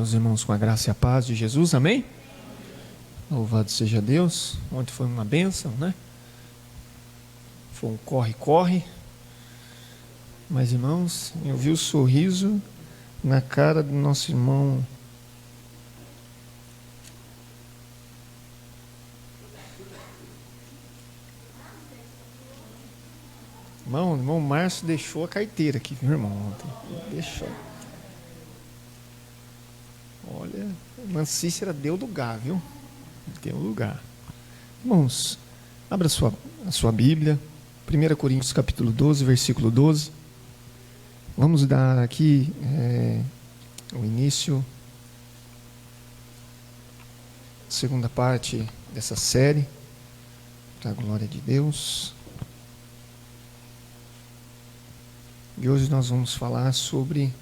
os irmãos com a graça e a paz de Jesus, amém? Louvado seja Deus. Ontem foi uma bênção, né? Foi um corre-corre. Mas, irmãos, eu vi o sorriso na cara do nosso irmão. O irmão Márcio deixou a carteira aqui, meu irmão, ontem. Deixou. Olha, a irmã Cícera deu lugar, viu? Deu lugar. Irmãos, abra a sua Bíblia, 1 Coríntios capítulo 12, versículo 12. Vamos dar aqui o início, segunda parte dessa série, para a glória de Deus. E hoje nós vamos falar sobre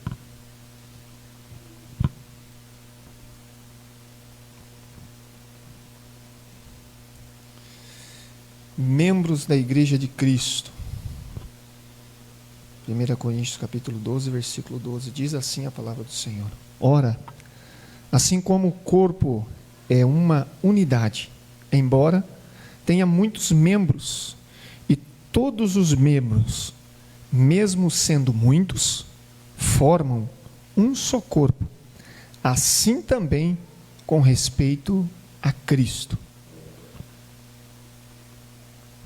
membros da Igreja de Cristo. 1 Coríntios capítulo 12, versículo 12, diz assim a palavra do Senhor: Ora, assim como o corpo é uma unidade, embora tenha muitos membros, e todos os membros, mesmo sendo muitos, formam um só corpo, assim também com respeito a Cristo.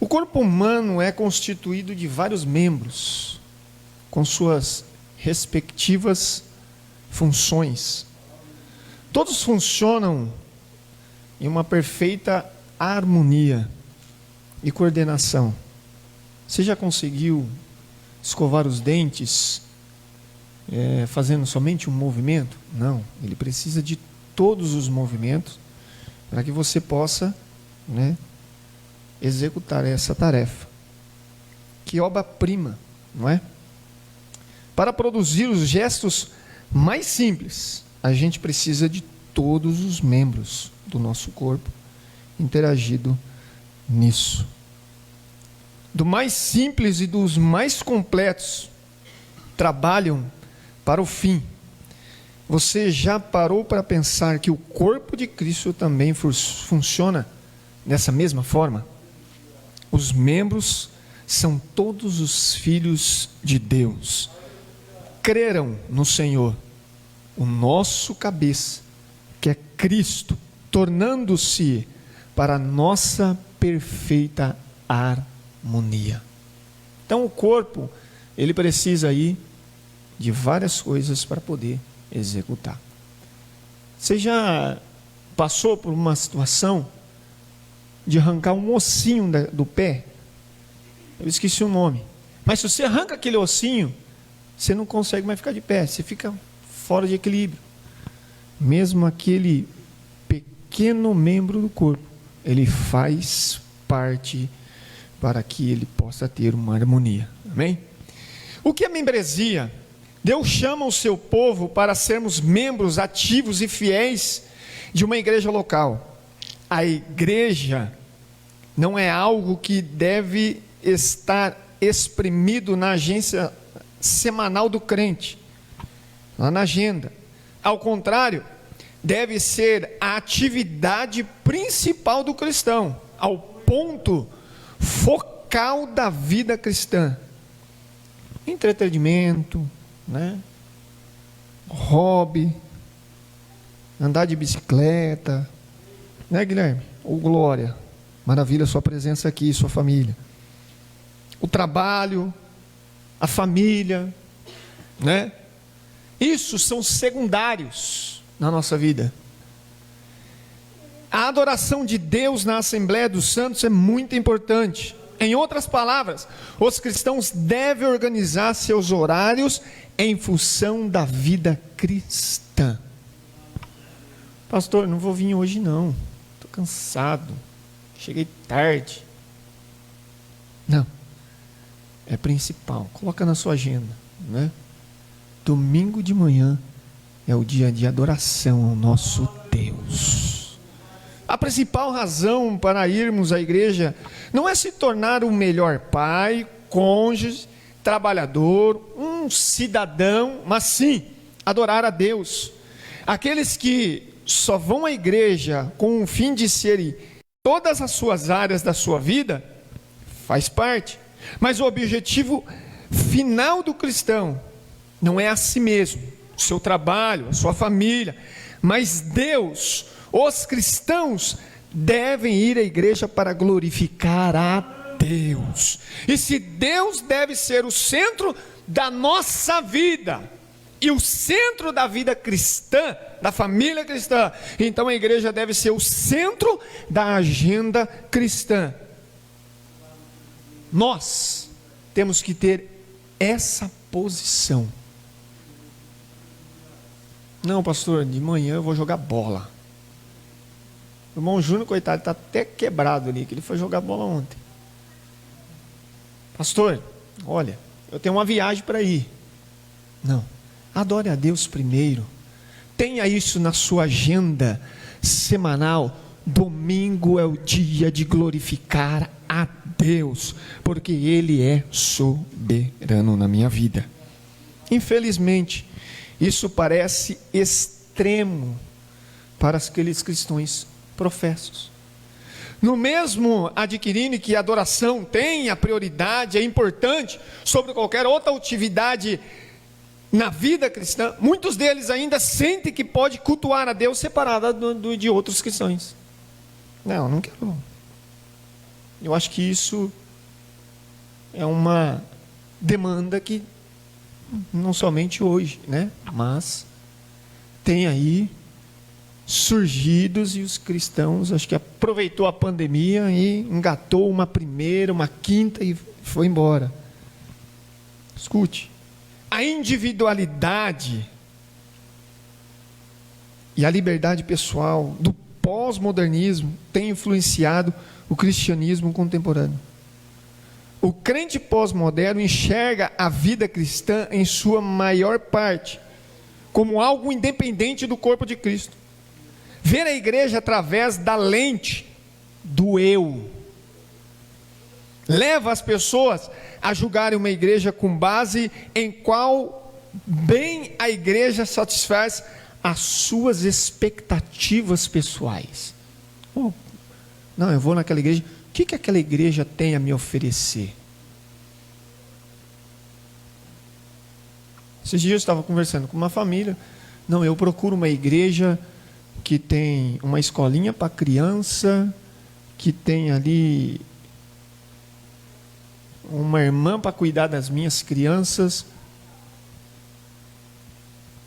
O corpo humano é constituído de vários membros, com suas respectivas funções. Todos funcionam em uma perfeita harmonia e coordenação. Você já conseguiu escovar os dentes fazendo somente um movimento? Não, ele precisa de todos os movimentos para que você possa, executar essa tarefa. Que obra-prima, não é? Para produzir os gestos mais simples, a gente precisa de todos os membros do nosso corpo interagindo nisso. Do mais simples e dos mais completos, trabalham para o fim. Você já parou para pensar que o corpo de Cristo também funciona dessa mesma forma? Os membros são todos os filhos de Deus. Creram no Senhor, o nosso cabeça, que é Cristo, tornando-se para a nossa perfeita harmonia. Então o corpo, ele precisa aí de várias coisas para poder executar. Você já passou por uma situação de arrancar um ossinho do pé? Eu esqueci o nome. Mas se você arranca aquele ossinho, você não consegue mais ficar de pé, você fica fora de equilíbrio. Mesmo aquele pequeno membro do corpo, ele faz parte para que ele possa ter uma harmonia. Amém? O que é membresia? Deus chama o seu povo para sermos membros ativos e fiéis de uma igreja local. A igreja não é algo que deve estar exprimido na agência semanal do crente, lá na agenda. Ao contrário, deve ser a atividade principal do cristão, ao ponto focal da vida cristã. Entretenimento, hobby, andar de bicicleta, Guilherme? Ou Glória, maravilha a sua presença aqui, sua família. O trabalho, a família, Isso são secundários na nossa vida. A adoração de Deus na Assembleia dos Santos é muito importante. Em outras palavras, os cristãos devem organizar seus horários em função da vida cristã. Pastor, não vou vir hoje não, estou cansado, cheguei tarde. Não, é principal, coloca na sua agenda, Domingo de manhã é o dia de adoração ao nosso Deus. A principal razão para irmos à igreja não é se tornar um melhor pai, cônjuge, trabalhador, um cidadão, mas sim adorar a Deus. Aqueles que só vão à igreja com o fim de serem todas as suas áreas da sua vida, faz parte. Mas o objetivo final do cristão não é a si mesmo, o seu trabalho, a sua família, mas Deus. Os cristãos devem ir à igreja para glorificar a Deus. E se Deus deve ser o centro da nossa vida, e o centro da vida cristã, da família cristã, então a igreja deve ser o centro da agenda cristã. Nós temos que ter essa posição. Não, pastor, de manhã eu vou jogar bola. O irmão Júnior, coitado, está até quebrado ali, que ele foi jogar bola ontem. Pastor, olha, eu tenho uma viagem para ir. Não, adore a Deus primeiro. Tenha isso na sua agenda semanal. Domingo é o dia de glorificar a Deus, porque Ele é soberano na minha vida. Infelizmente, isso parece extremo para aqueles cristãos professos. No mesmo adquirindo que a adoração tem a prioridade, é importante sobre qualquer outra atividade na vida cristã, muitos deles ainda sentem que pode cultuar a Deus separada de outros cristãos. Não quero não. Eu acho que isso é uma demanda que não somente hoje, né? Mas tem aí surgidos, e os cristãos acho que aproveitou a pandemia e engatou uma primeira, uma quinta e foi embora. Escute, a individualidade e a liberdade pessoal do pós-modernismo tem influenciado o cristianismo contemporâneo. O crente pós-moderno enxerga a vida cristã em sua maior parte como algo independente do corpo de Cristo. Ver a igreja através da lente do eu leva as pessoas a julgarem uma igreja com base em qual bem a igreja satisfaz as suas expectativas pessoais. Não, eu vou naquela igreja, o que aquela igreja tem a me oferecer? Esses dias eu estava conversando com uma família. Não, eu procuro uma igreja que tem uma escolinha para criança, que tem ali uma irmã para cuidar das minhas crianças,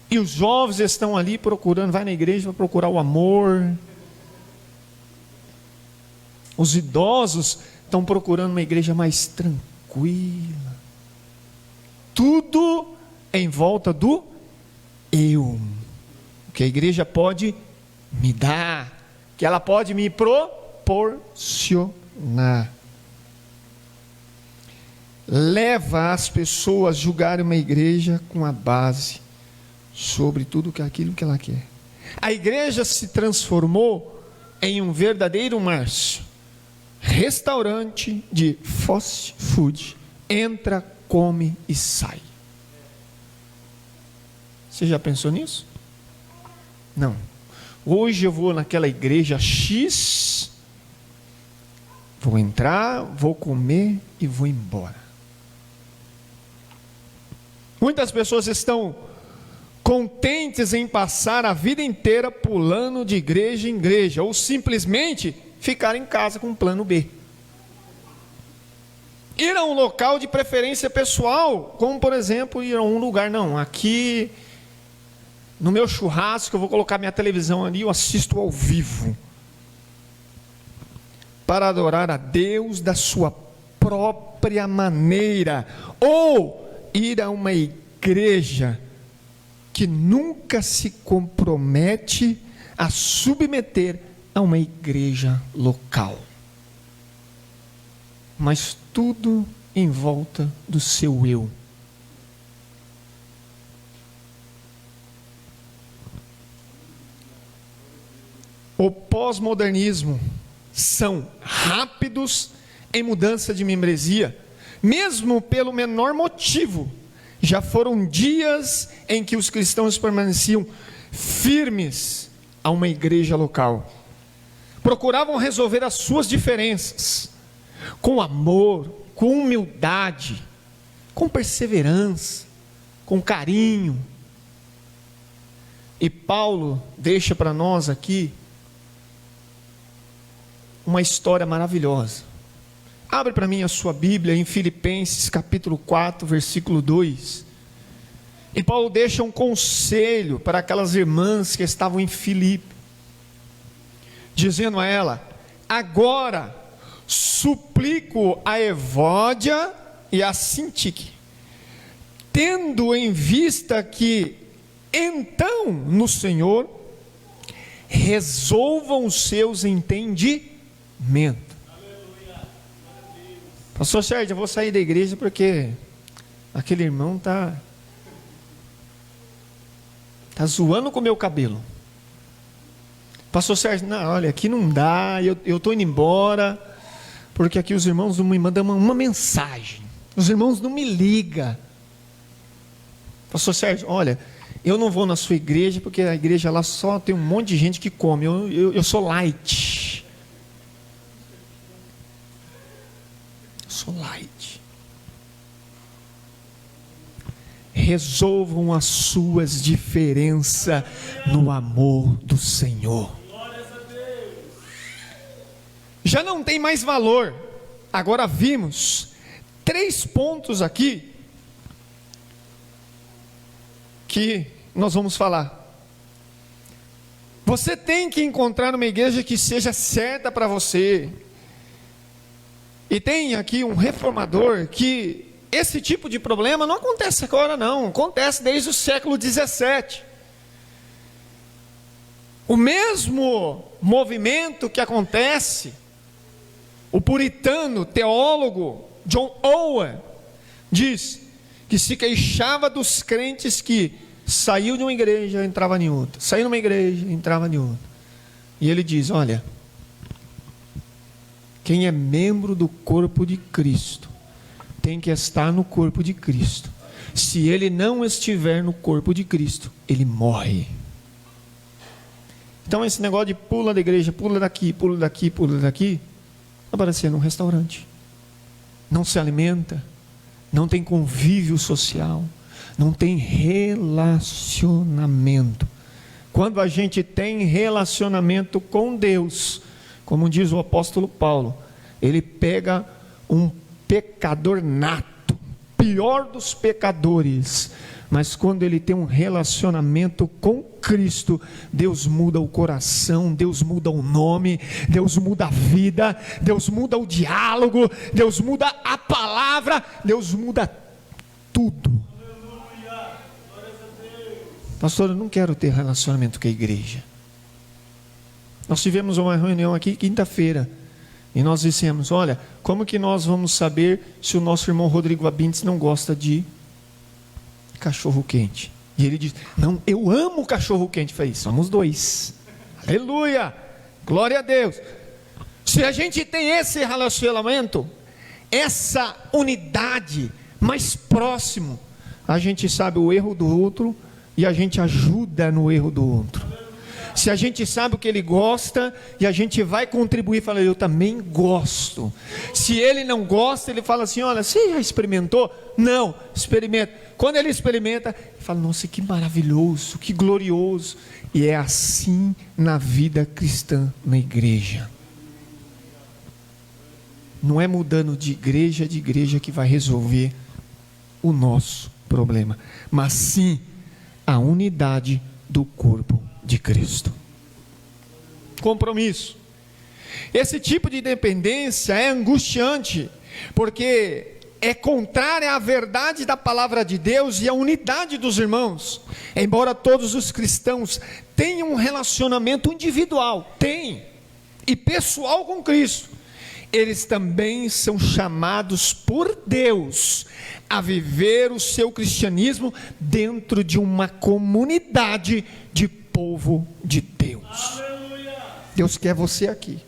e os jovens estão ali procurando, vai na igreja para procurar o amor. Os idosos estão procurando uma igreja mais tranquila. Tudo em volta do eu, que a igreja pode me dar, que ela pode me proporcionar. Leva as pessoas a julgarem uma igreja com a base sobre tudo aquilo que ela quer. A igreja se transformou em um verdadeiro restaurante de fast food. Entra, come e sai. Você já pensou nisso? Não. Hoje eu vou naquela igreja X, vou entrar, vou comer e vou embora. Muitas pessoas estão contentes em passar a vida inteira pulando de igreja em igreja, ou simplesmente ficar em casa com plano B. Ir a um local de preferência pessoal, como por exemplo ir a um lugar, não, aqui no meu churrasco eu vou colocar minha televisão ali, eu assisto ao vivo, para adorar a Deus da sua própria maneira, ou ir a uma igreja que nunca se compromete a submeter a uma igreja local, mas tudo em volta do seu eu. O pós-modernismo são rápidos em mudança de membresia, mesmo pelo menor motivo. Já foram dias em que os cristãos permaneciam firmes a uma igreja local. Procuravam resolver as suas diferenças com amor, com humildade, com perseverança, com carinho. E Paulo deixa para nós aqui uma história maravilhosa. Abre para mim a sua Bíblia em Filipenses capítulo 4, versículo 2. E Paulo deixa um conselho para aquelas irmãs que estavam em Filipe, dizendo a ela: agora suplico a Evódia e a Sintique, tendo em vista que então no Senhor resolvam os seus entendimentos. Pastor Sérgio, eu vou sair da igreja porque aquele irmão tá zoando com o meu cabelo. Pastor Sérgio, não, olha, aqui não dá, eu estou indo embora, porque aqui os irmãos não me mandam uma mensagem, os irmãos não me ligam. Pastor Sérgio, olha, eu não vou na sua igreja, porque a igreja lá só tem um monte de gente que come, eu sou light. Eu sou light. Resolvam as suas diferenças no amor do Senhor. Já não tem mais valor. Agora vimos 3 pontos aqui que nós vamos falar. Você tem que encontrar uma igreja que seja certa para você. E tem aqui um reformador que esse tipo de problema não acontece agora não, acontece desde o século 17. O mesmo movimento que acontece, o puritano teólogo John Owen diz que se queixava dos crentes que saiu de uma igreja, entrava em outra, saiu de uma igreja, entrava em outra. E ele diz: olha, quem é membro do corpo de Cristo tem que estar no corpo de Cristo. Se ele não estiver no corpo de Cristo, ele morre. Então esse negócio de pula da igreja, pula daqui, pula daqui, pula daqui, vai parecer num restaurante. Não se alimenta, não tem convívio social, não tem relacionamento. Quando a gente tem relacionamento com Deus, como diz o apóstolo Paulo, ele pega um pecador nato, pior dos pecadores, mas quando ele tem um relacionamento com Cristo, Deus muda o coração, Deus muda o nome, Deus muda a vida, Deus muda o diálogo, Deus muda a palavra, Deus muda tudo. Pastor, eu não quero ter relacionamento com a igreja. Nós tivemos uma reunião aqui quinta-feira e nós dissemos: olha, como que nós vamos saber se o nosso irmão Rodrigo Abintes não gosta de cachorro quente? E ele diz: não, eu amo cachorro quente. Eu falei: somos 2. Aleluia, glória a Deus. Se a gente tem esse relacionamento, essa unidade mais próximo, a gente sabe o erro do outro e a gente ajuda no erro do outro. Se a gente sabe o que ele gosta e a gente vai contribuir, fala: eu também gosto. Se ele não gosta, ele fala assim: olha, você já experimentou? Não, experimenta. Quando ele experimenta, ele fala: nossa, que maravilhoso, que glorioso. E é assim na vida cristã, na igreja. Não é mudando de igreja que vai resolver o nosso problema, mas sim a unidade do corpo de Cristo. Compromisso. Esse tipo de dependência é angustiante, porque é contrária à verdade da palavra de Deus e à unidade dos irmãos. Embora todos os cristãos tenham um relacionamento individual, e pessoal com Cristo, eles também são chamados por Deus a viver o seu cristianismo dentro de uma comunidade de povo de Deus. Aleluia. Deus quer você aqui.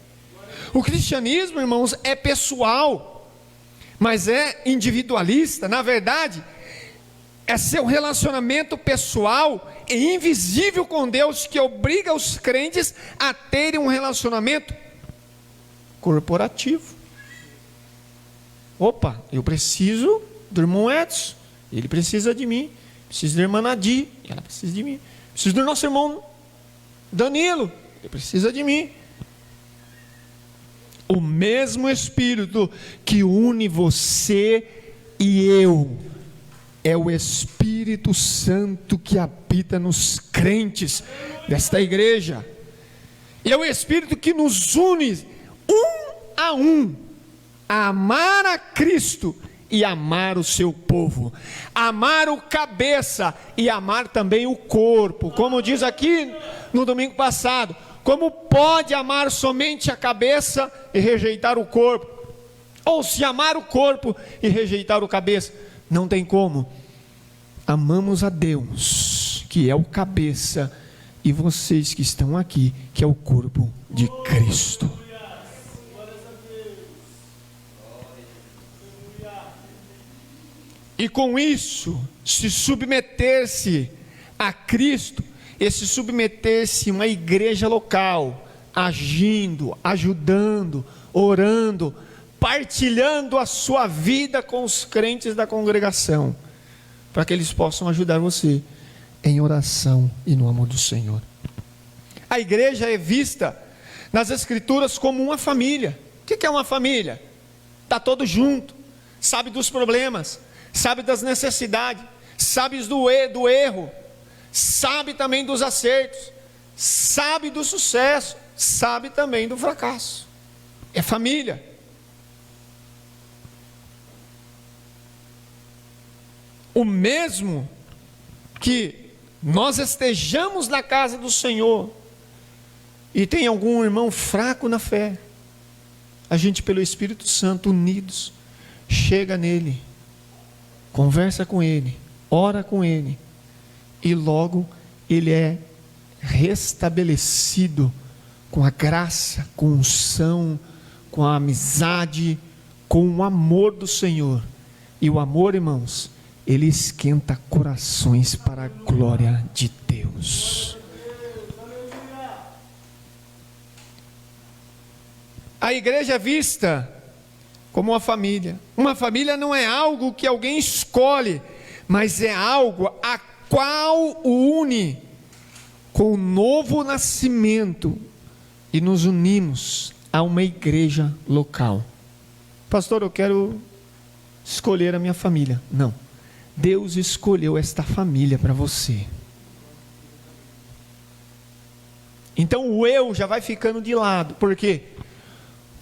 O cristianismo, irmãos, é pessoal, mas é individualista. Na verdade, é seu relacionamento pessoal e invisível com Deus, que obriga os crentes a terem um relacionamento corporativo. Opa, eu preciso do irmão Edson, ele precisa de mim. Preciso da irmã Nadir, ela precisa de mim. Preciso do nosso irmão Danilo, ele precisa de mim. O mesmo Espírito que une você e eu é o Espírito Santo que habita nos crentes desta igreja. E é o Espírito que nos une a amar a Cristo e amar o seu povo, amar o cabeça e amar também o corpo, como diz aqui no domingo passado. Como pode amar somente a cabeça e rejeitar o corpo? Ou se amar o corpo e rejeitar o cabeça? Não tem como. Amamos a Deus, que é o cabeça, e vocês que estão aqui, que é o corpo de Cristo. E com isso, se submeter-se a Cristo, e se submeter-se a uma igreja local, agindo, ajudando, orando, partilhando a sua vida com os crentes da congregação, para que eles possam ajudar você em oração e no amor do Senhor. A igreja é vista nas Escrituras como uma família. O que é uma família? Está todo junto, sabe dos problemas, sabe das necessidades, sabe do erro, sabe também dos acertos, sabe do sucesso, sabe também do fracasso. É família. O mesmo que nós estejamos na casa do Senhor e tem algum irmão fraco na fé, a gente, pelo Espírito Santo, unidos, chega nele, conversa com ele, ora com ele, e logo ele é restabelecido com a graça, com a unção, com a amizade, com o amor do Senhor. E o amor, irmãos, ele esquenta corações para a glória de Deus. A igreja é vista como uma família. Uma família não é algo que alguém escolhe, mas é algo a qual o une com o novo nascimento, e nos unimos a uma igreja local. Pastor, eu quero escolher a minha família. Não, Deus escolheu esta família para você. Então o eu já vai ficando de lado, porque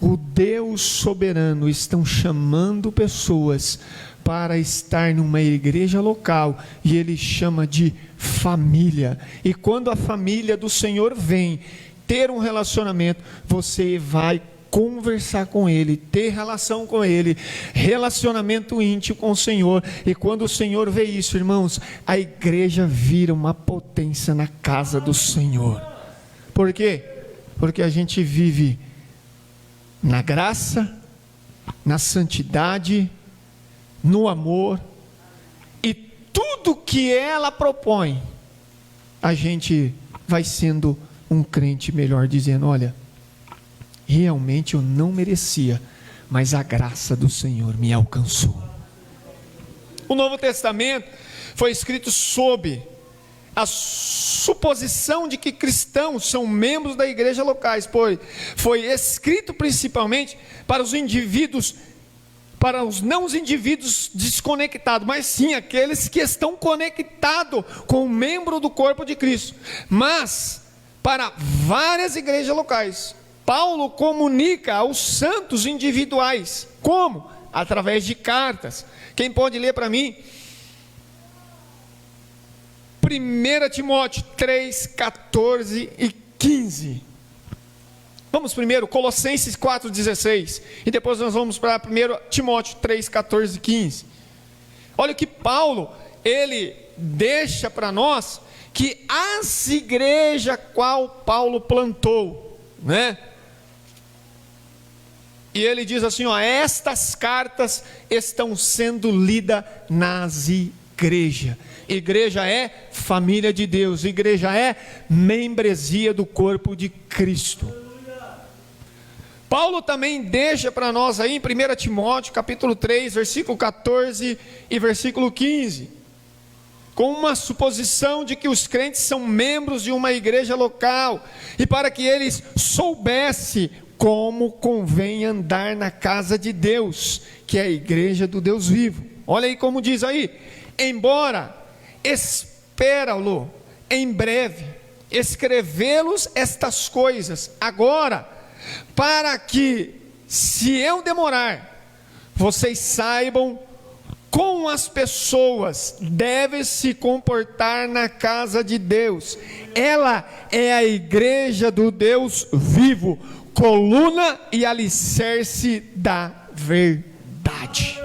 o Deus soberano estão chamando pessoas para estar numa igreja local, e ele chama de família. E quando a família do Senhor vem ter um relacionamento, você vai conversar com ele, ter relação com ele, relacionamento íntimo com o Senhor. E quando o Senhor vê isso, irmãos, a igreja vira uma potência na casa do Senhor. Por quê? Porque a gente vive na graça, na santidade, no amor, e tudo que ela propõe, a gente vai sendo um crente melhor, dizendo: olha, realmente eu não merecia, mas a graça do Senhor me alcançou. O Novo Testamento foi escrito sob a suposição de que cristãos são membros da igreja locais, pois foi escrito principalmente para os indivíduos, para os não os indivíduos desconectados, mas sim aqueles que estão conectados com o membro do corpo de Cristo. Mas para várias igrejas locais, Paulo comunica aos santos individuais. Como? Através de cartas. Quem pode ler para mim? 1 Timóteo 3, 14 e 15. Vamos primeiro, Colossenses 4, 16. E depois nós vamos para 1 Timóteo 3, 14 e 15. Olha o que Paulo, ele deixa para nós, que as igrejas qual Paulo plantou, né? E ele diz assim, ó: estas cartas estão sendo lidas nas igreja. Igreja é família de Deus, igreja é membresia do corpo de Cristo. Paulo também deixa para nós aí em 1 Timóteo capítulo 3, versículo 14 e versículo 15, com uma suposição de que os crentes são membros de uma igreja local, e para que eles soubessem como convém andar na casa de Deus, que é a igreja do Deus vivo. Olha aí como diz aí: embora espero-lo em breve escrevê-los estas coisas agora, para que, se eu demorar, vocês saibam como as pessoas devem se comportar na casa de Deus. Ela é a igreja do Deus vivo, coluna e alicerce da verdade.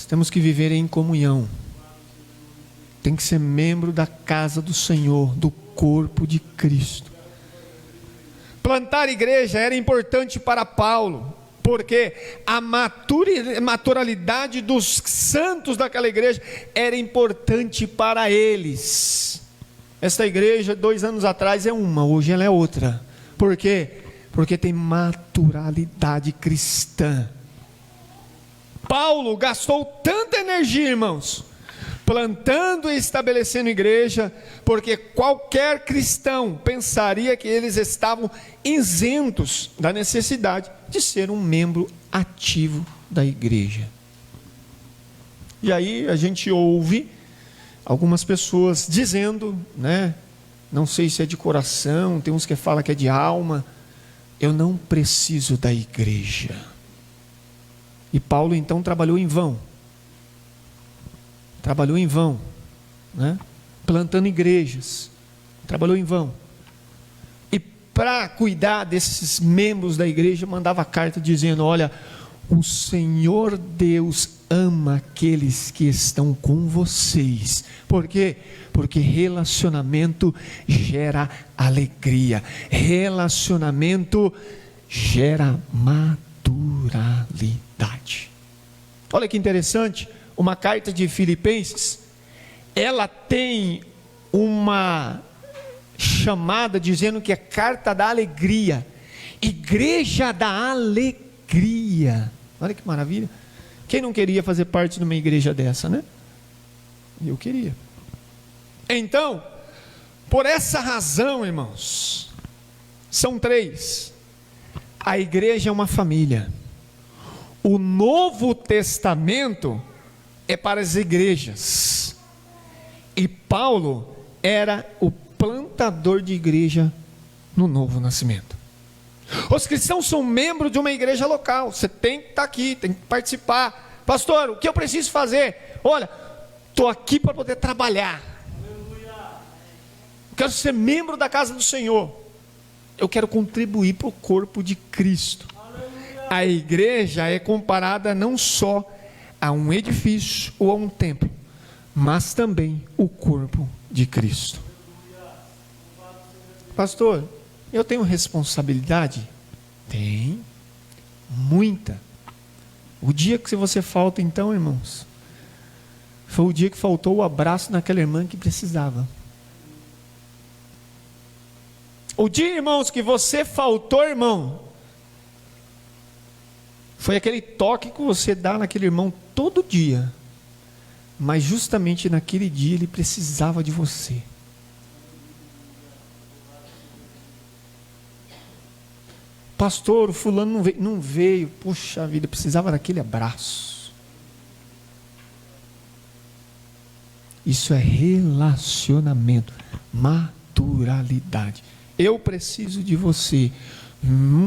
Temos que viver em comunhão. Tem que ser membro da casa do Senhor, do corpo de Cristo. Plantar igreja era importante para Paulo, porque a maturalidade dos santos daquela igreja era importante para eles. Esta igreja 2 anos atrás é uma, hoje ela é outra. Por quê? Porque tem maturalidade cristã. Paulo gastou tanta energia, irmãos, plantando e estabelecendo igreja, porque qualquer cristão pensaria que eles estavam isentos da necessidade de ser um membro ativo da igreja. E aí a gente ouve algumas pessoas dizendo, né? Não sei se é de coração, tem uns que falam que é de alma: eu não preciso da igreja. E Paulo então trabalhou em vão. Trabalhou em vão, né? Plantando igrejas. Trabalhou em vão. E para cuidar desses membros da igreja, mandava carta dizendo: olha, o Senhor Deus ama aqueles que estão com vocês. Por quê? Porque relacionamento gera alegria. Relacionamento gera maturalidade. Olha que interessante. Uma carta de Filipenses, ela tem uma chamada dizendo que é carta da alegria, igreja da alegria. Olha que maravilha. Quem não queria fazer parte de uma igreja dessa, né? Eu queria. Então, por essa razão, irmãos, são 3. A igreja é uma família. O Novo Testamento é para as igrejas. E Paulo era o plantador de igreja no Novo Nascimento. Os cristãos são membros de uma igreja local. Você tem que estar aqui, tem que participar. Pastor, o que eu preciso fazer? Olha, estou aqui para poder trabalhar. Quero ser membro da casa do Senhor. Eu quero contribuir para o corpo de Cristo. A igreja é comparada não só a um edifício ou a um templo, mas também o corpo de Cristo. Pastor, eu tenho responsabilidade? Tem, muita. O dia que você falta então, irmãos, foi o dia que faltou o abraço naquela irmã que precisava. O dia, irmãos, que você faltou, irmão, foi aquele toque que você dá naquele irmão todo dia, mas justamente naquele dia ele precisava de você. Pastor, o fulano não veio, puxa vida, precisava daquele abraço. Isso é relacionamento, maturalidade. Eu preciso de você,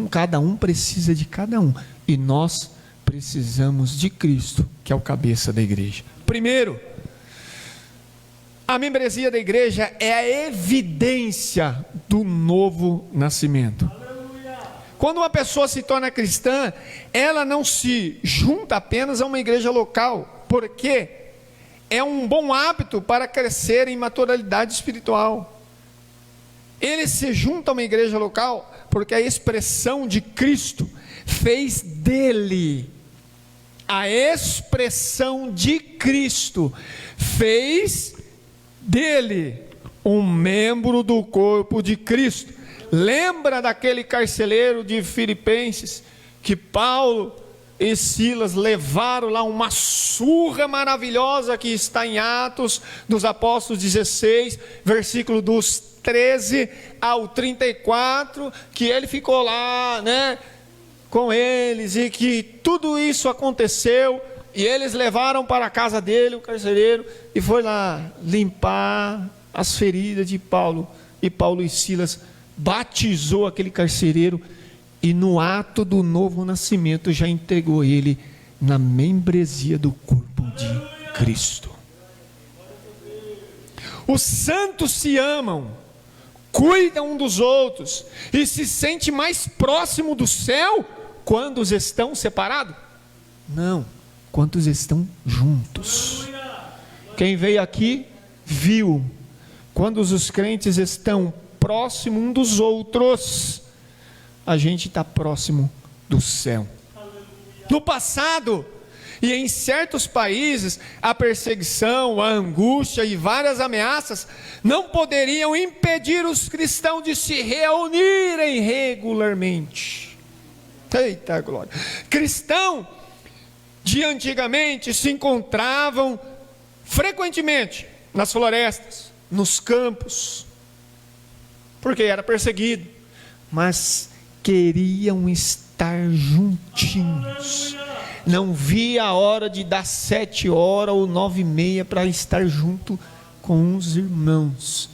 cada um precisa de cada um, e nós precisamos de Cristo, que é o cabeça da igreja. Primeiro, a membresia da igreja é a evidência do novo nascimento. Quando uma pessoa se torna cristã, ela não se junta apenas a uma igreja local, porque é um bom hábito para crescer em maturidade espiritual. Ele se junta a uma igreja local porque a expressão de Cristo fez dele a expressão de Cristo fez dele um membro do corpo de Cristo. Lembra daquele carcereiro de Filipenses que Paulo e Silas levaram lá uma surra maravilhosa que está em Atos dos Apóstolos 16, versículo dos 13 ao 34, que ele ficou lá, né, com eles, e que tudo isso aconteceu, e eles levaram para a casa dele, o carcereiro, e foi lá limpar as feridas de Paulo, e Paulo e Silas batizou aquele carcereiro, e no ato do novo nascimento já entregou ele na membresia do corpo de Cristo. Os santos se amam, cuidam um dos outros e se sentem mais próximo do céu quando os estão separados? Não, quando os estão juntos. Quem veio aqui viu, quando os crentes estão próximos um dos outros, a gente está próximo do céu. No passado, e em certos países, a perseguição, a angústia e várias ameaças não poderiam impedir os cristãos de se reunirem regularmente. Eita glória! Cristãos de antigamente se encontravam frequentemente nas florestas, nos campos, porque era perseguido, mas queriam estar juntinhos. Não via a hora de dar 7 horas ou 9h30 para estar junto com os irmãos,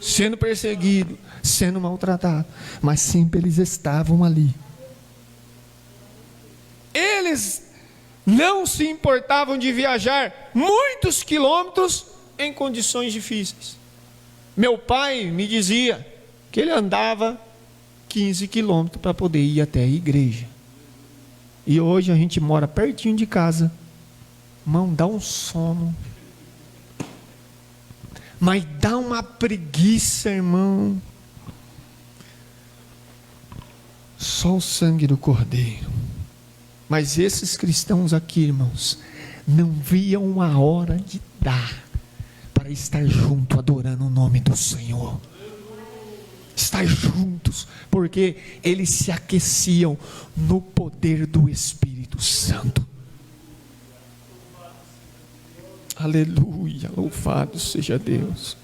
sendo perseguido, sendo maltratado, mas sempre eles estavam ali. Eles não se importavam de viajar muitos quilômetros em condições difíceis. Meu pai me dizia que ele andava 15 quilômetros para poder ir até a igreja. E hoje a gente mora pertinho de casa. Irmão, dá um sono. Mas dá uma preguiça, irmão. Só o sangue do Cordeiro. Mas esses cristãos aqui, irmãos, não viam a hora de dar para estar junto adorando o nome do Senhor. Estar juntos, porque eles se aqueciam no poder do Espírito Santo. Aleluia, louvado seja Deus.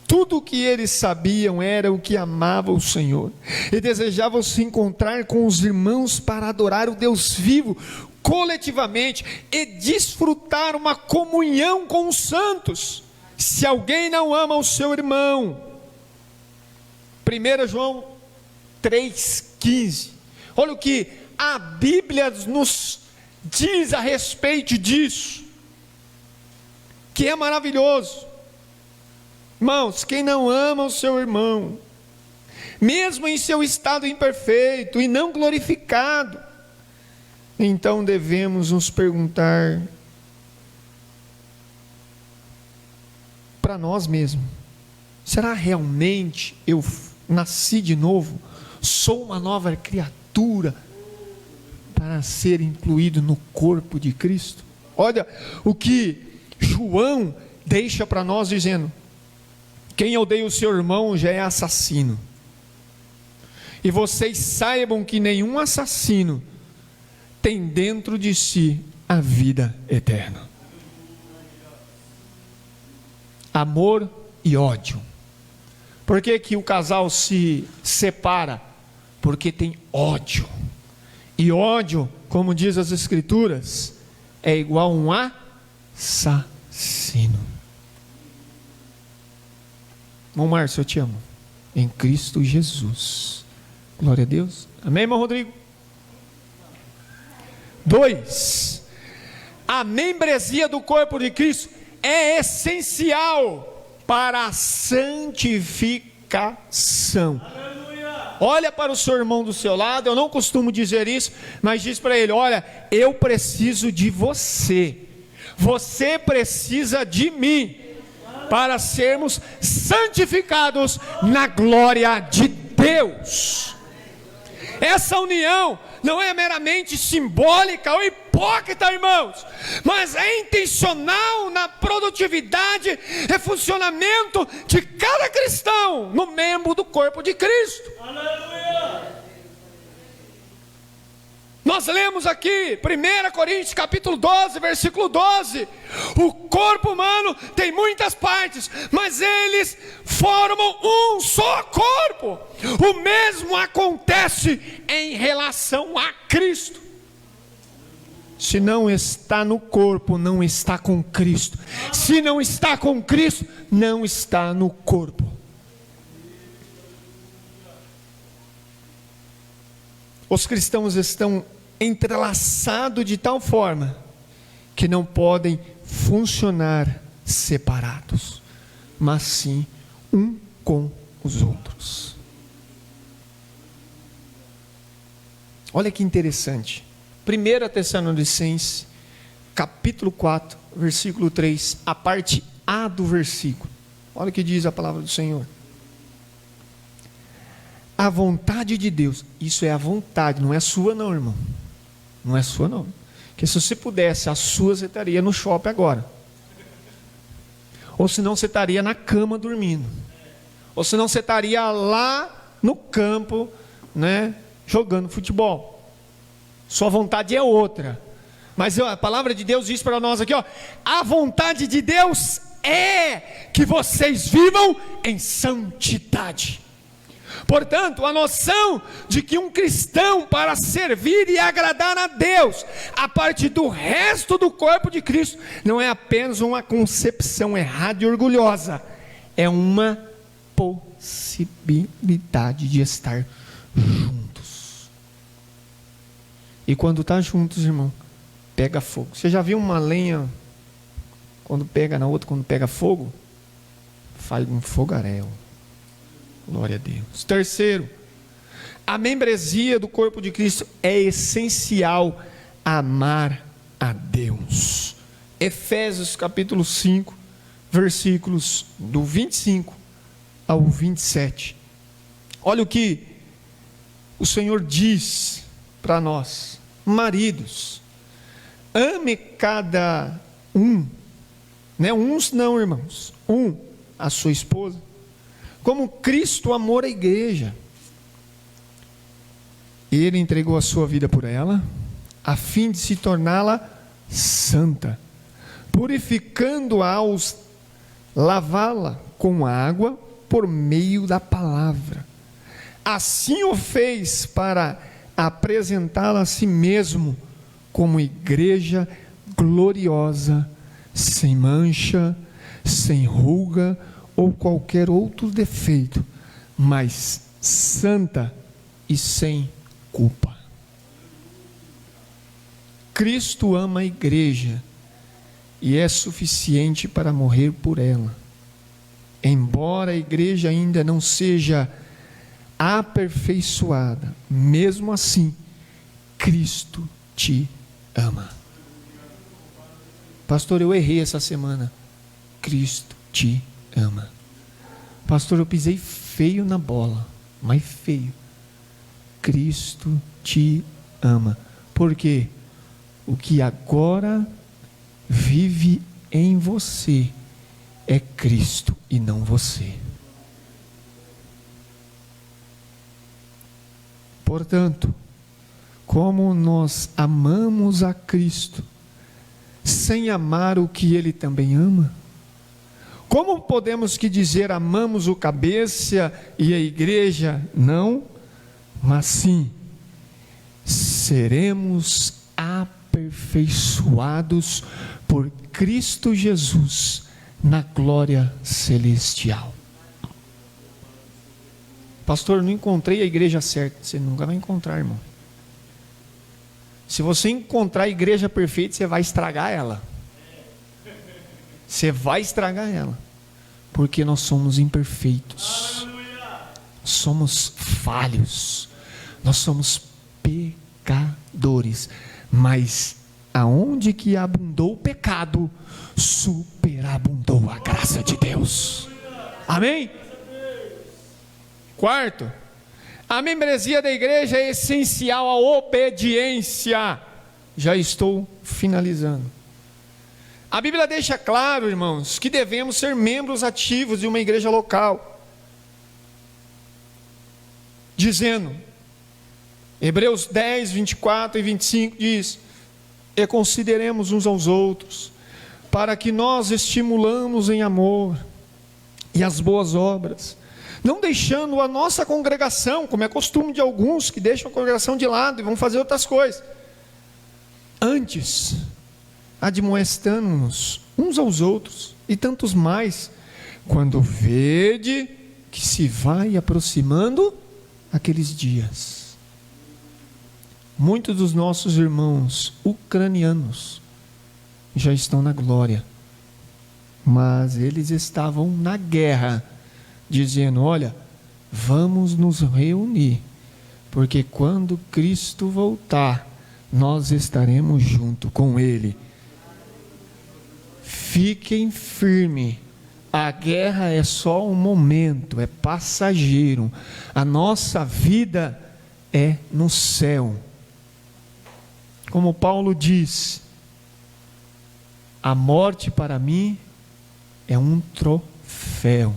Tudo o que eles sabiam era o que amavam o Senhor, e desejavam se encontrar com os irmãos para adorar o Deus vivo, coletivamente, e desfrutar uma comunhão com os santos. Se alguém não ama o seu irmão, 1 João 3,15, olha o que a Bíblia nos diz a respeito disso, que é maravilhoso. Irmãos, quem não ama o seu irmão, mesmo em seu estado imperfeito e não glorificado, então devemos nos perguntar para nós mesmos: será realmente eu nasci de novo? Sou uma nova criatura para ser incluído no corpo de Cristo? Olha o que João deixa para nós dizendo: quem odeia o seu irmão já é assassino. E vocês saibam que nenhum assassino tem dentro de si a vida eterna. Amor e ódio. Por que que o casal se separa? Porque tem ódio. E ódio, como diz as Escrituras, é igual a um assassino. Irmão Márcio, eu te amo. Em Cristo Jesus. Glória a Deus. Amém, irmão Rodrigo? 2. A membresia do corpo de Cristo é essencial para a santificação. Olha para o seu irmão do seu lado. Eu não costumo dizer isso, mas diz para ele: olha, eu preciso de você. Você precisa de mim, para sermos santificados na glória de Deus. Essa união não é meramente simbólica ou hipócrita, irmãos, mas é intencional na produtividade e funcionamento de cada cristão no membro do corpo de Cristo. Aleluia! Nós lemos aqui, 1 Coríntios capítulo 12, versículo 12. O corpo humano tem muitas partes, mas eles formam um só corpo. O mesmo acontece em relação a Cristo. Se não está no corpo, não está com Cristo. Se não está com Cristo, não está no corpo. Os cristãos estão entrelaçados de tal forma que não podem funcionar separados, mas sim um com os outros. Olha que interessante. 1 Tessalonicenses, capítulo 4, versículo 3, a parte A do versículo. Olha o que diz a palavra do Senhor. A vontade de Deus, isso é a vontade, não é sua não, irmão. Não é sua não. Porque se você pudesse, a sua você estaria no shopping agora. Ou senão você estaria na cama dormindo. Ou senão você estaria lá no campo, né, jogando futebol. Sua vontade é outra. Mas a palavra de Deus diz para nós aqui, ó, a vontade de Deus é que vocês vivam em santidade. Portanto, a noção de que um cristão, para servir e agradar a Deus, a parte do resto do corpo de Cristo, não é apenas uma concepção errada e orgulhosa, é uma possibilidade de estar juntos. E quando está juntos, irmão, pega fogo. Você já viu uma lenha, quando pega na outra, quando pega fogo? Faz um fogaréu. Glória a Deus. Terceiro, a membresia do corpo de Cristo é essencial amar a Deus. Efésios capítulo 5, versículos do 25 ao 27. Olha o que o Senhor diz para nós: maridos, ame cada um, não é uns não, irmãos, a sua esposa, como Cristo amou a igreja. Ele entregou a sua vida por ela, a fim de se torná-la santa, purificando-a ao lavá-la com água por meio da palavra. Assim o fez para apresentá-la a si mesmo como igreja gloriosa, sem mancha, sem ruga ou qualquer outro defeito, mas santa e sem culpa. Cristo ama a igreja e é suficiente para morrer por ela. Embora a igreja ainda não seja aperfeiçoada, mesmo assim, Cristo te ama. Pastor, eu errei essa semana. Cristo te ama. Pastor, eu pisei feio na bola, mas feio. Cristo te ama. Porque o que agora vive em você é Cristo e não você. Portanto, como nós amamos a Cristo, sem amar o que Ele também ama, como podemos que dizer amamos o cabeça e a igreja não? Mas sim, seremos aperfeiçoados por Cristo Jesus na glória celestial. Pastor, não encontrei a igreja certa. Você nunca vai encontrar, irmão. Se você encontrar a igreja perfeita, você vai estragar ela. Você vai estragar ela. Porque nós somos imperfeitos. Somos falhos. Nós somos pecadores. Mas aonde que abundou o pecado, superabundou a graça de Deus. Amém? Quarto, A membresia da igreja é essencial à obediência. Já estou finalizando. A Bíblia deixa claro, irmãos, que devemos ser membros ativos de uma igreja local. Dizendo, Hebreus 10, 24 e 25 diz: e consideremos uns aos outros, para que nós estimulamos em amor e as boas obras, não deixando a nossa congregação, como é costume de alguns que deixam a congregação de lado e vão fazer outras coisas. Antes, admoestando-nos uns aos outros, e tantos mais, quando vede que se vai aproximando aqueles dias. Muitos dos nossos irmãos ucranianos já estão na glória, mas eles estavam na guerra, dizendo: olha, vamos nos reunir, porque quando Cristo voltar, nós estaremos junto com Ele. Fiquem firmes, a guerra é só um momento, é passageiro, a nossa vida é no céu. Como Paulo diz, a morte para mim é um troféu,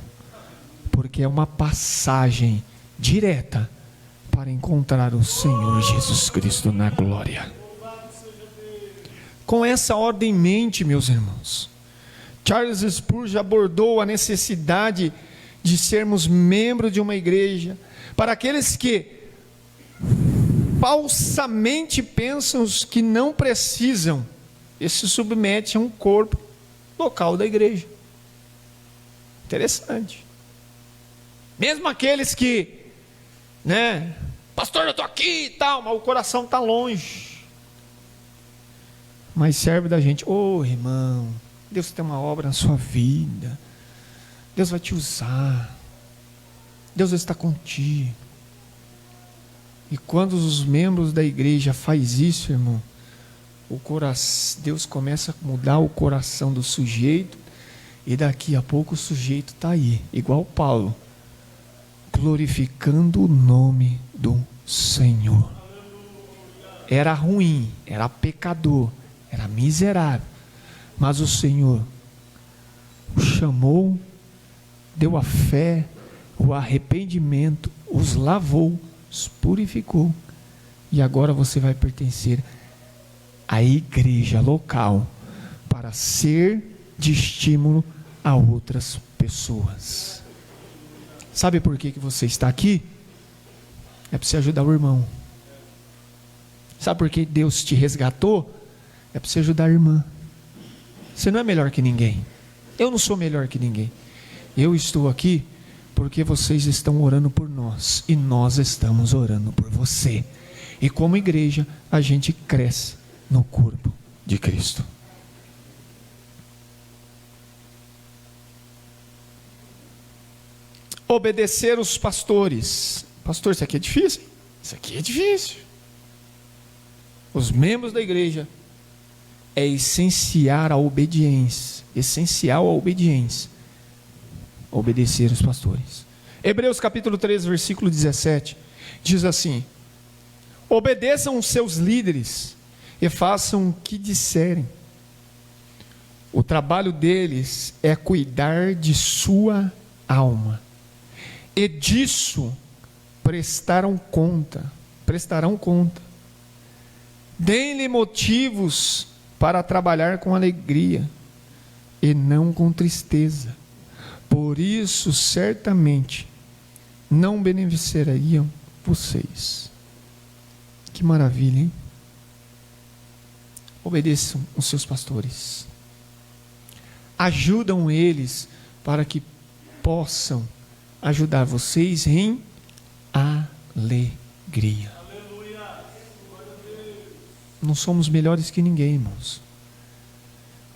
porque é uma passagem direta para encontrar o Senhor Jesus Cristo na glória. Com essa ordem em mente, meus irmãos, Charles Spurgeon abordou a necessidade de sermos membros de uma igreja. Para aqueles que falsamente pensam que não precisam, e se submete a um corpo local da igreja. Interessante. Mesmo aqueles que, pastor, eu estou aqui e tal, mas o coração está longe. Mas serve da gente: ô irmão, Deus tem uma obra na sua vida, Deus vai te usar, Deus está contigo. E quando os membros da igreja faz isso, irmão, Deus começa a mudar o coração do sujeito, e daqui a pouco o sujeito está aí, igual Paulo, glorificando o nome do Senhor. Era ruim, era pecador, era miserável, mas o Senhor o chamou, deu a fé, o arrependimento, os lavou, os purificou, e agora você vai pertencer à igreja local para ser de estímulo a outras pessoas. Sabe por que você está aqui? É para você ajudar o irmão. Sabe por que Deus te resgatou? É para você ajudar a irmã. Você não é melhor que ninguém. Eu não sou melhor que ninguém. Eu estou aqui porque vocês estão orando por nós, e nós estamos orando por você. E como igreja, a gente cresce no corpo de Cristo. Obedecer os pastores. Pastor, isso aqui é difícil? Isso aqui é difícil. Os membros da igreja é essencial a obediência. Essencial a obediência. Obedecer os pastores. Hebreus capítulo 13, versículo 17, diz assim: obedeçam os seus líderes e façam o que disserem. O trabalho deles é cuidar de sua alma, e disso prestarão conta. Deem-lhe motivos para trabalhar com alegria e não com tristeza. Por isso, certamente, não beneficiariam vocês. Que maravilha, hein? Obedeçam os seus pastores. Ajudam eles para que possam ajudar vocês em alegria. Não somos melhores que ninguém, irmãos.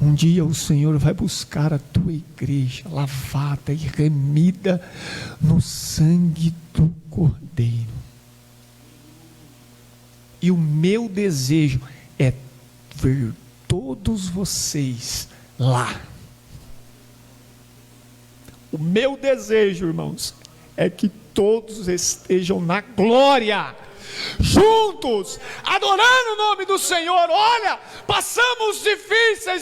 Um dia o Senhor vai buscar a tua igreja lavada e remida no sangue do Cordeiro. E o meu desejo é ver todos vocês lá. O meu desejo, irmãos, é que todos estejam na glória, juntos, adorando o nome do Senhor. Olha, passamos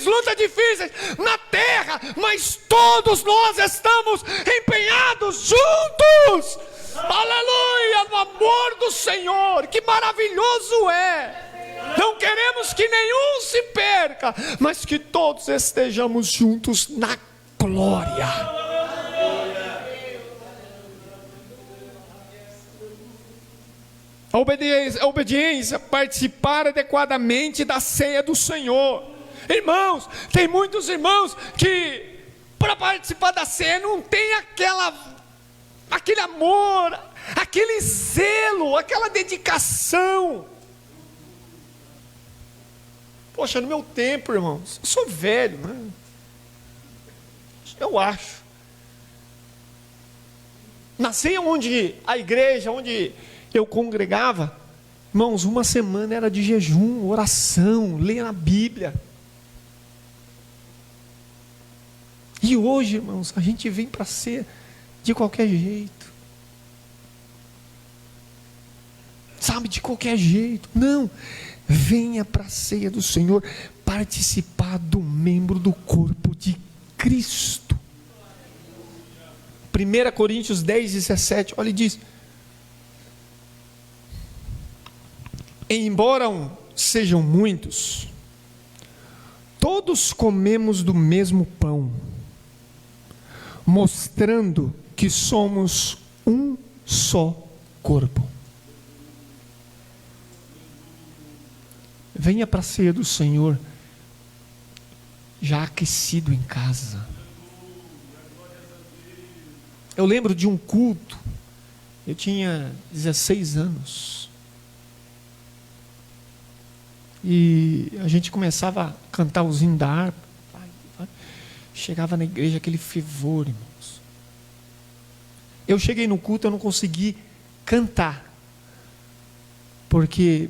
lutas difíceis na terra, mas todos nós estamos empenhados juntos, aleluia, no amor do Senhor. Que maravilhoso é! Não queremos que nenhum se perca, mas que todos estejamos juntos na glória. A obediência, participar adequadamente da ceia do Senhor. Irmãos, tem muitos irmãos que para participar da ceia não tem aquele amor, aquele zelo, aquela dedicação. Poxa, no meu tempo, irmãos, eu sou velho, né? Eu acho. Na ceia onde a igreja, onde eu congregava, irmãos, uma semana era de jejum, oração, ler a Bíblia. E hoje, irmãos, a gente vem para ser de qualquer jeito. Sabe, de qualquer jeito. Não, venha para a ceia do Senhor participar do membro do corpo de Cristo. 1 Coríntios 10, 17, olha, diz: embora sejam muitos, todos comemos do mesmo pão, mostrando que somos um só corpo. Venha para a ceia do Senhor já aquecido em casa. Eu lembro de um culto, eu tinha 16 anos, e a gente começava a cantar os hinos da harpa, chegava na igreja aquele fervor, irmãos. Eu cheguei no culto, eu não consegui cantar, porque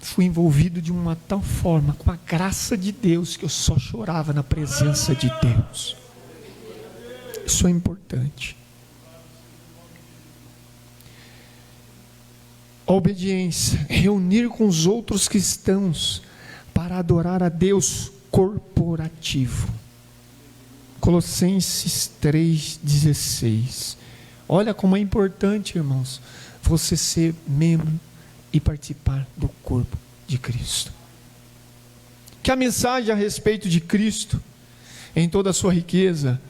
fui envolvido de uma tal forma com a graça de Deus, que eu só chorava na presença de Deus. Isso é importante. A obediência, reunir com os outros cristãos para adorar a Deus corporativo. Colossenses 3,16. Olha como é importante, irmãos, você ser membro e participar do corpo de Cristo. Que a mensagem a respeito de Cristo, em toda a sua riqueza,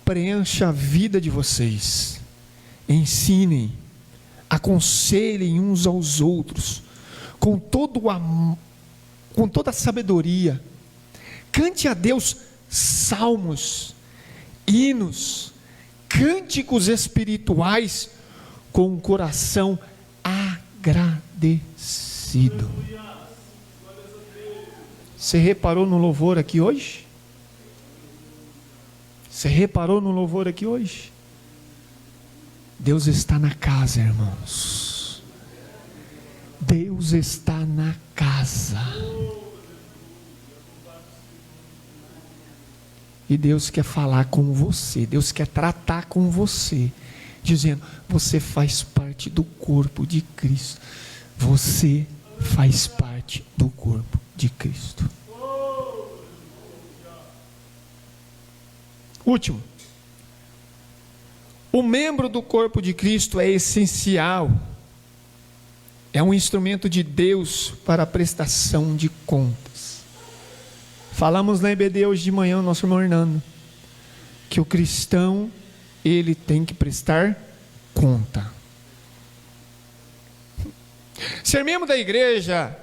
preencha a vida de vocês. Ensinem, aconselhem uns aos outros, com toda a sabedoria. Cante a Deus salmos, hinos, cânticos espirituais, com o coração agradecido. Você reparou no louvor aqui hoje? Você reparou no louvor aqui hoje? Deus está na casa, irmãos. Deus está na casa. E Deus quer falar com você. Deus quer tratar com você, dizendo: você faz parte do corpo de Cristo. Você faz parte do corpo de Cristo. Último. O membro do corpo de Cristo é essencial. É um instrumento de Deus para a prestação de contas. Falamos na EBD hoje de manhã, o nosso irmão Hernando, que o cristão, ele tem que prestar conta. Ser membro da igreja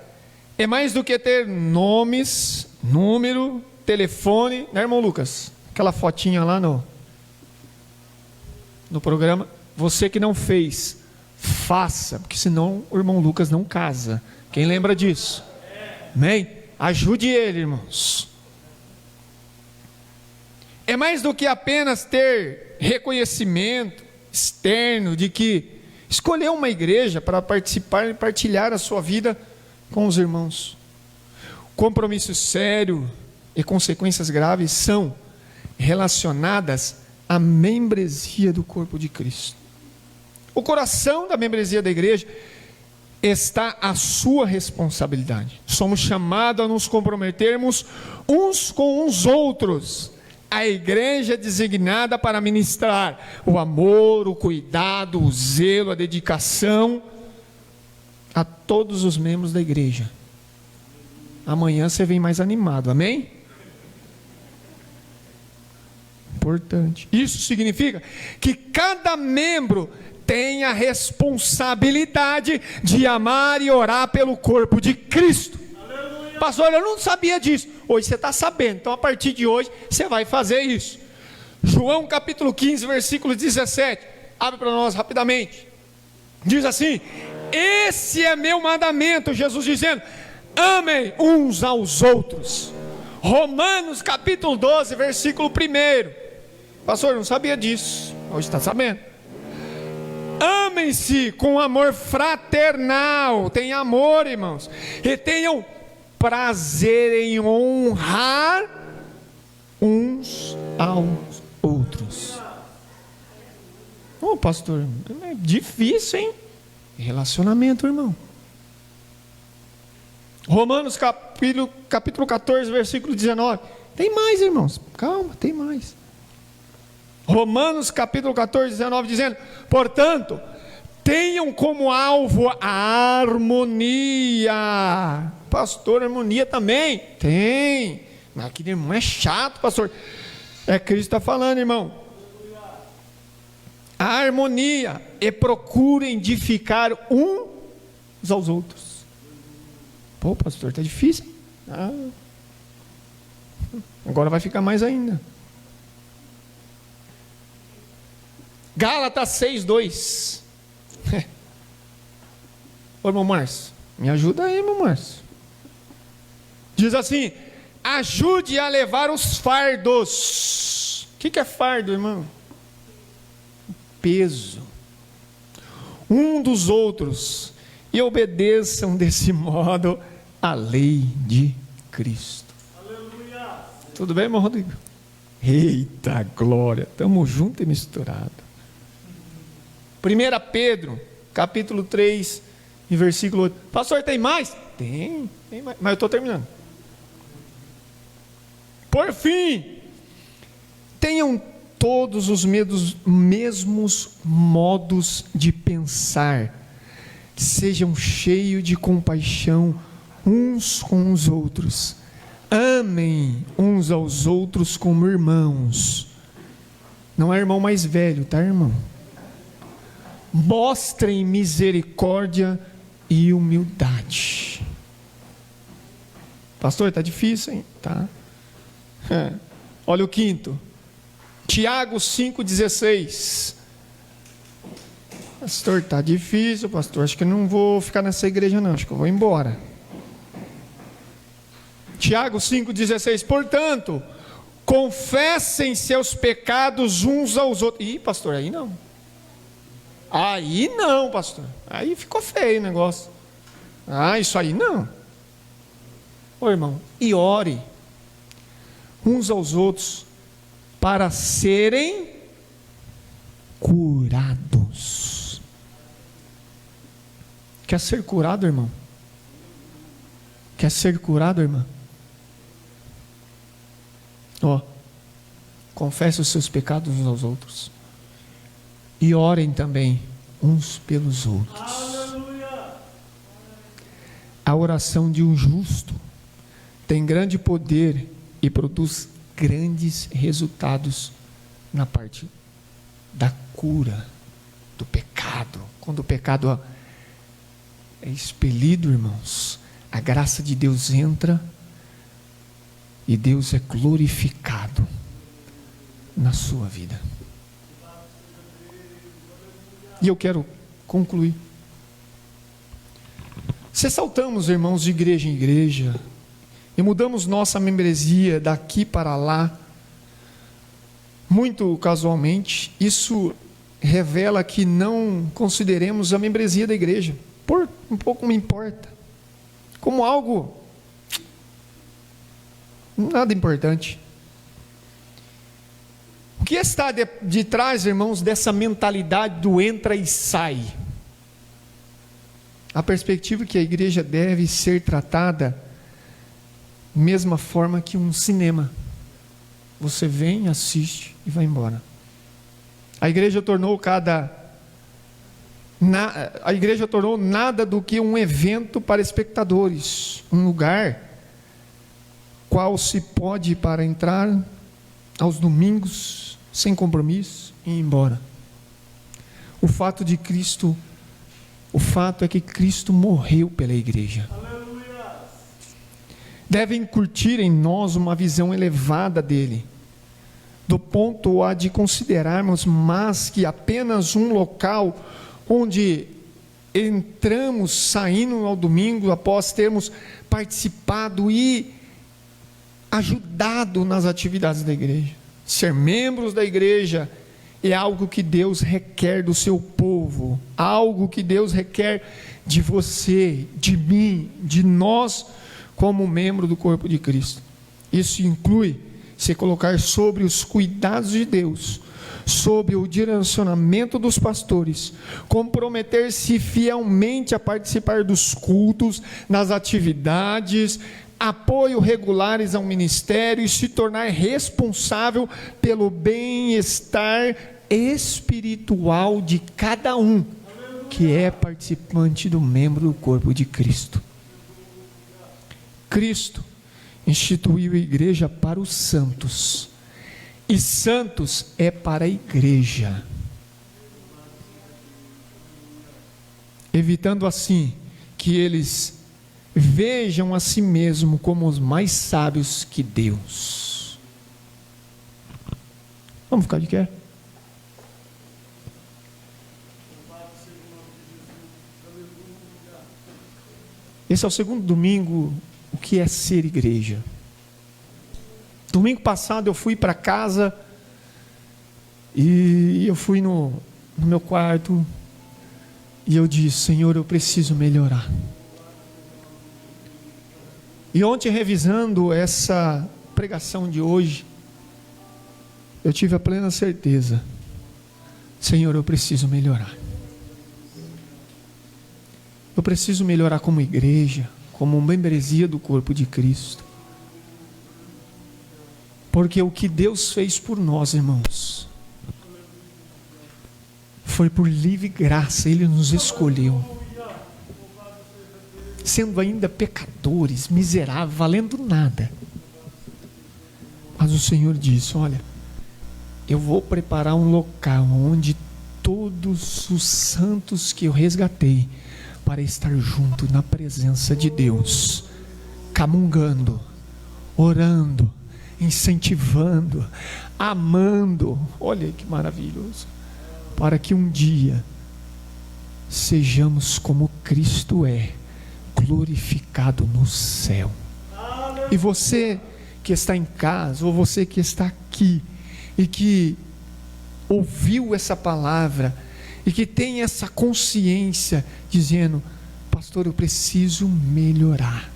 é mais do que ter nomes, número, telefone, né, irmão Lucas? Aquela fotinha lá no programa. Você que não fez, faça, porque senão o irmão Lucas não casa. Quem lembra disso? Amém? Ajude ele, irmãos. É mais do que apenas ter reconhecimento externo de que escolheu uma igreja para participar e partilhar a sua vida com os irmãos. Compromisso sério e consequências graves são relacionadas à membresia do corpo de Cristo. o coração da membresia da igreja está a sua responsabilidade. Somos chamados a nos comprometermos uns com os outros. A igreja é designada para ministrar o amor, o cuidado, o zelo, a dedicação a todos os membros da igreja. Amanhã você vem mais animado, amém? Importante. Isso significa que cada membro tem a responsabilidade de amar e orar pelo corpo de Cristo. Aleluia. Pastor, eu não sabia disso. Hoje você está sabendo, então a partir de hoje você vai fazer isso. João capítulo 15, versículo 17. Abre para nós rapidamente. Diz assim: esse é meu mandamento, Jesus dizendo: amem uns aos outros. Romanos capítulo 12, versículo 1. Pastor, eu não sabia disso. Hoje está sabendo. Amem-se com amor fraternal. Tem amor, irmãos. E tenham prazer em honrar uns aos outros. Pastor, é difícil, hein? Relacionamento, irmão. Romanos capítulo 14, versículo 19. Tem mais, irmãos. Calma, tem mais. Romanos capítulo 14, 19, dizendo: portanto, tenham como alvo a harmonia. Pastor, harmonia também? Tem. Mas aquele irmão é chato, pastor. É Cristo está falando, irmão. A harmonia, e procurem edificar uns aos outros. Pô, pastor, está difícil. Agora vai ficar mais ainda. Gálatas 6:2. Ô, irmão Márcio, me ajuda aí, irmão Márcio. Diz assim: ajude a levar os fardos. O que é fardo, irmão? Peso. Um dos outros. E obedeçam desse modo a lei de Cristo. Aleluia. Tudo bem, irmão Rodrigo? Eita glória, estamos juntos e misturados. 1 Pedro, capítulo 3, e versículo 8. Pastor, tem mais? Tem mais, mas eu estou terminando. Por fim, tenham todos os mesmos modos de pensar, sejam cheios de compaixão uns com os outros, amem uns aos outros como irmãos. Não é irmão mais velho, tá, irmão? Mostrem misericórdia e humildade. Pastor, está difícil, hein? Tá. Olha o quinto. Tiago 5,16. Pastor, está difícil, pastor. Acho que eu não vou ficar nessa igreja, não. Acho que eu vou embora. Tiago 5,16. Portanto, confessem seus pecados uns aos outros. Ih, pastor, aí não. Aí não, pastor. Aí ficou feio o negócio. Isso aí não. Ô, irmão, e ore uns aos outros para serem curados. Quer ser curado, irmão? Quer ser curado, irmã? Confesse os seus pecados uns aos outros. E orem também uns pelos outros. Aleluia. A oração de um justo tem grande poder e produz grandes resultados na parte da cura do pecado. Quando o pecado é expelido, irmãos, a graça de Deus entra e Deus é glorificado na sua vida. E eu quero concluir. Se saltamos, irmãos, de igreja em igreja e mudamos nossa membresia daqui para lá, muito casualmente, isso revela que não consideremos a membresia da igreja, por um pouco me importa, como algo nada importante. O O que está de trás, irmãos, dessa mentalidade do entra e sai? A perspectiva que a igreja deve ser tratada mesma forma que um cinema. Você vem, assiste e vai embora. A igreja tornou nada do que um evento para espectadores, um lugar qual se pode ir para entrar aos domingos sem compromisso e ir embora. O fato é que Cristo morreu pela igreja. Devem curtir em nós uma visão elevada dele, do ponto a de considerarmos mais que apenas um local onde entramos, saindo ao domingo após termos participado e ajudado nas atividades da igreja. Ser membros da igreja é algo que Deus requer do seu povo, algo que Deus requer de você, de mim, de nós, como membro do corpo de Cristo. Isso inclui se colocar sobre os cuidados de Deus, sob o direcionamento dos pastores, comprometer-se fielmente a participar dos cultos, nas atividades, apoio regulares ao ministério e se tornar responsável pelo bem-estar espiritual de cada um que é participante do membro do corpo de Cristo. Cristo instituiu a igreja para os santos, e santos é para a igreja, evitando assim que eles vejam a si mesmo como os mais sábios que Deus. Vamos ficar de quê? Esse é o segundo domingo. O que é ser igreja? Domingo passado eu fui para casa e eu fui no meu quarto e eu disse: Senhor, eu preciso melhorar. E ontem, revisando essa pregação de hoje, eu tive a plena certeza: Senhor, eu preciso melhorar. Eu preciso melhorar como igreja, como membresia do corpo de Cristo. Porque o que Deus fez por nós, irmãos, foi por livre graça. Ele nos escolheu, sendo ainda pecadores, miseráveis, valendo nada. Mas o Senhor disse: olha, eu vou preparar um local onde todos os santos que eu resgatei, para estar junto na presença de Deus, camungando, orando, incentivando, amando. Olha que maravilhoso. Para que um dia sejamos como Cristo é, glorificado no céu. E você que está em casa, ou você que está aqui e que ouviu essa palavra e que tem essa consciência dizendo: pastor, eu preciso melhorar.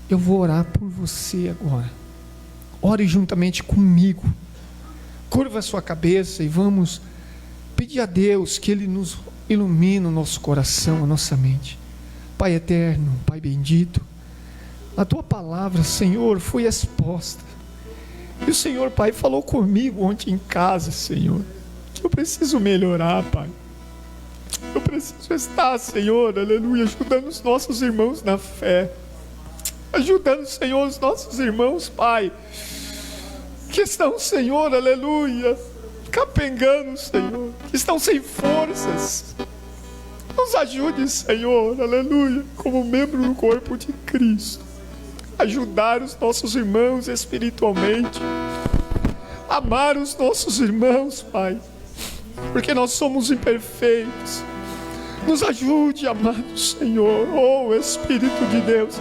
Eu vou orar por você agora. Ore juntamente comigo. Curva a sua cabeça e vamos pedir a Deus que Ele nos ilumine o nosso coração, a nossa mente. Pai eterno, Pai bendito, a Tua palavra, Senhor, foi exposta. E o Senhor, Pai, falou comigo ontem em casa, Senhor, que eu preciso melhorar, Pai. Eu preciso estar, Senhor, aleluia, ajudando os nossos irmãos na fé. Ajudando, Senhor, os nossos irmãos, Pai, que estão, Senhor, aleluia, capengando, Senhor, que estão sem forças. Nos ajude, Senhor, aleluia, como membro do corpo de Cristo, ajudar os nossos irmãos espiritualmente, amar os nossos irmãos, Pai, porque nós somos imperfeitos, Nos ajude, amado Senhor, oh Espírito de Deus,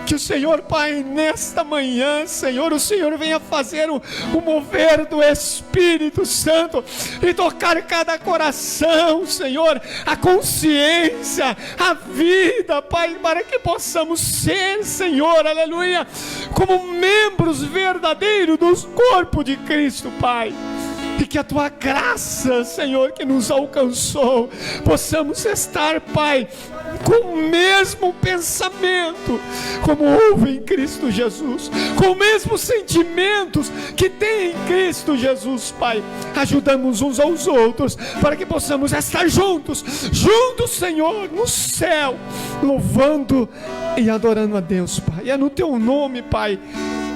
que o Senhor, Pai, nesta manhã, Senhor, o Senhor venha fazer o mover do Espírito Santo e tocar cada coração, Senhor, a consciência, a vida, Pai, para que possamos ser, Senhor, aleluia, como membros verdadeiros do corpo de Cristo, Pai. E que a Tua graça, Senhor, que nos alcançou, possamos estar, Pai, com o mesmo pensamento como houve em Cristo Jesus, com os mesmos sentimentos que tem em Cristo Jesus, Pai. Ajudamos uns aos outros para que possamos estar juntos, Senhor, no céu, louvando e adorando a Deus, Pai. É no Teu nome, Pai,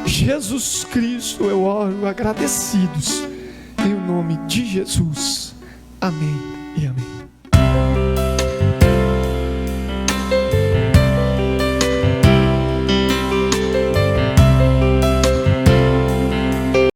Jesus Cristo, eu oro agradecidos. Em nome de Jesus. Amém.